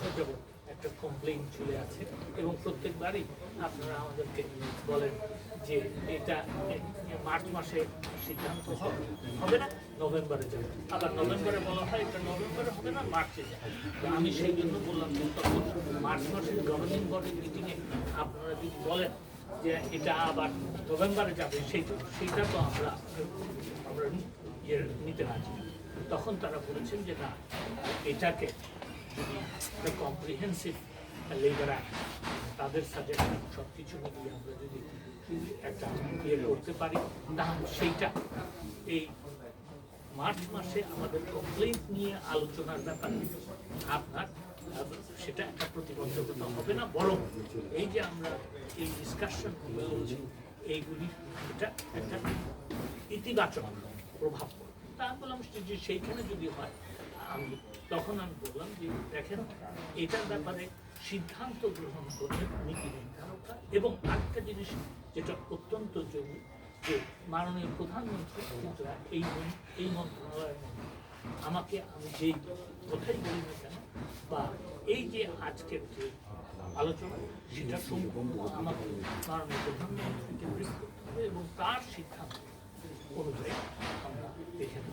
যাবত একটা কমপ্লেইন চলে আছে এবং প্রত্যেকবারই আপনারা আমাদেরকে বলেন যে এটা মার্চ মাসে সিদ্ধান্ত হবে না, নভেম্বরে যাবে। আবার নভেম্বরে বলা হয় এটা নভেম্বরে হবে না, মার্চে যাবে। তো আমি সেই জন্য বললাম যে তখন মার্চ মাসের গভর্নিং বডির মিটিংয়ে আপনারা যদি বলেন যে এটা আবার নভেম্বরে যাবে, সেইটা তো আমরা নিতে রাজি। তখন তারা বলেছেন যে না, এটাকে যদি কম্প্রিহেন্সিভ লেবার অ্যাক্ট তাদের সাজেশন সব কিছু মিলিয়ে আমরা যদি একটা করতে পারি, তাহলে সেইটা এই মার্চ মাসে আমাদের কমপ্লেইন্ট নিয়ে আলোচনার ব্যাপারে আপনার সেটা একটা প্রতিবন্ধকতা হবে না, বরং এই যে আমরা এই ডিসকাশন চলছি এইগুলি এটা একটা ইতিবাচক প্রভাব পড়বে। তা আমি বললাম যে সেইখানে যদি হয় তখন আমি বললাম যে দেখেন, এটার ব্যাপারে সিদ্ধান্ত গ্রহণ করবেন নীতি নির্ধারকরা। এবং আরেকটা জিনিস যেটা অত্যন্ত জরুরি, যে মাননীয় প্রধানমন্ত্রী কিন্তু এই মন্ত্রণালয়ের মধ্যে আমাকে আমি যেই কথাই বলি না কেন, বা এই যে আজকের যে আলোচনা, সেটা সম্পূর্ণ আমাকে মাননীয় প্রধানমন্ত্রীকে ব্রিফ করতে হবে এবং তার সিদ্ধান্ত অনুযায়ী আমরা এখানে